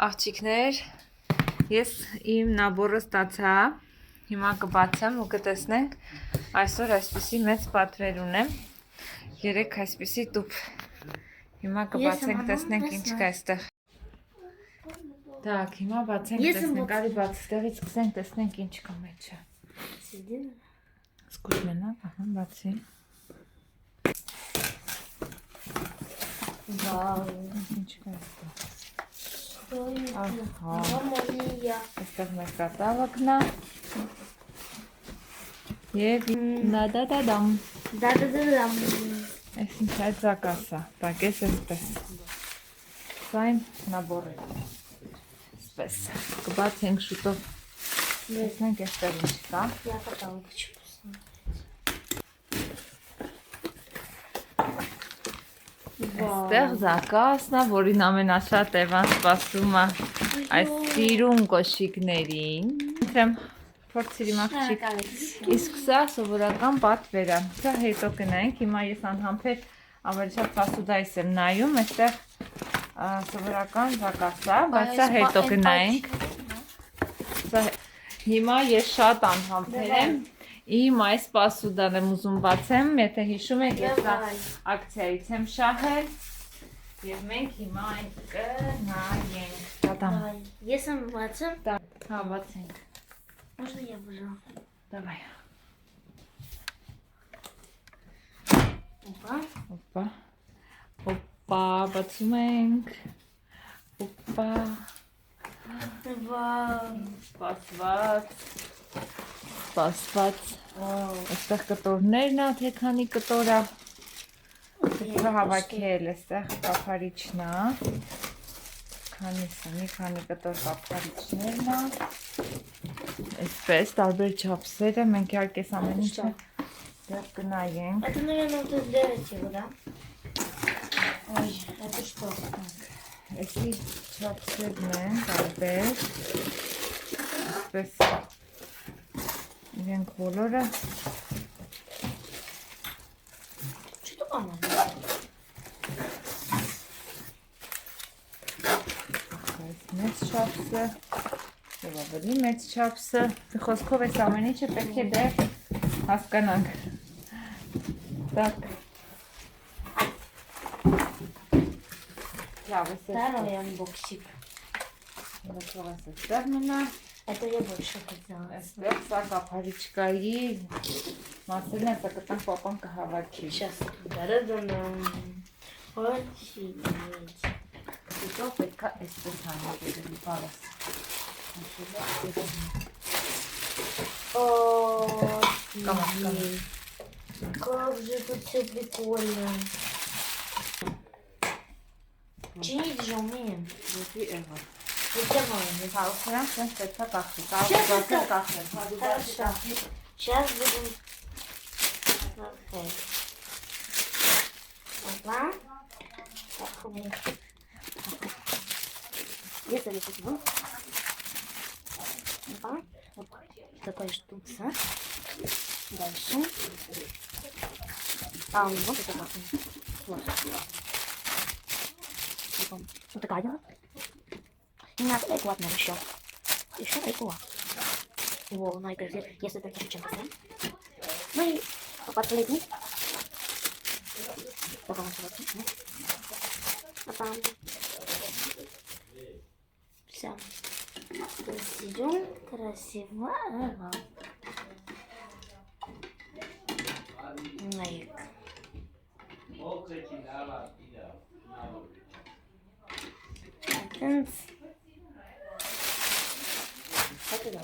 Աղջիկներ, ես իմ նաբորը ստացա, հիմա կբացեմ ու կտեսնենք, այսօր այսպիսի մեծ պատվեր ունեմ, 3 այսպիսի տուփ, հիմա կբացենք, տեսնենք ինչ կա այստեղ։ Так, հիմա բացենք, տեսնենք, արի բաց, ստեղից սկսենք, տեսնենք ինչ կա մեջը։ Սկուր մենակ, ահա, բացի։ Վաու, ինչ կա այստեղ։ Ահա, այստեղ մեր կատալոգն է և նադադադամ, այս ինչ այդ զակասա, так, ես այսպես, սա իմ նաբորը, այսպես, կբացենք շուտով, տեսնենք այստեղ ինչ կա։ Այստեղ զակասն է, որին ամենաշատ Էվան սպասում է այս սիրուն կոշիկներին։ Ընտրեմ փորձիր իմ աղջիկ, իսկ սա սովորական պատվեր է, սա հետո կնայենք, հիմա ես անհամբեր ավելի շատ պասուդայիս եմ նայում, այստեղ սովորական զակաս է, բայց սա հետո կնայենք։ Հիմա ես շատ անհամբեր եմ, իմ այս պասուդան եմ ուզում բացեմ, եթե հիշում եք, ես սա ակցիայից եմ շահել և մենք հիմա այն կնայենք։ Ես եմ բացեմ։ Հա, բացենք։ Можно я буду? Давай։ Опа. Օպա, բացում ենք։ Օպա։ Սպասված։ Այստեղ կտորներն է, թե քանի կտոր է։ Այստեղ հավաքել, այստեղ կափարիչն է։ Մի քանի կտոր կափարիչներն է։ Այսպես, տարբեր չափսերը, մենք իհարկե ամեն ինչը դեռ կնայենք։ Это, наверное, вот для этого, да? Ой, это что? Այսի չափսերն են, տարբեր։ Այսպես, իրենք բոլորը։ Что там? Այս մեծ չափսը, և ավելի մեծ չափսը, խոսքով այս ամեն ինչը պետք է դեռ հասկանանք։ Так. Второй анбоксик. Это я больше хотела. Այստեղ սա կափարիչկայի մասերն է, սա կտանք պապան կհավաքի։ Сейчас. Очень. Հետո պետք է այսպես հանել բարս։ Как же тут все прикольно. Чинить же умеем. Хорошо. Сейчас будем. Опа. Если я возьму. Опа. Вот такая штука. Дальше. Вот это вот. Вот такая дела. И надо эклад надо еще. Еще эклад. Во, ну и если это еще чем-то. Ну и последний. Потом вот. А там. Все. Красиво. Красиво. Наик. Это да.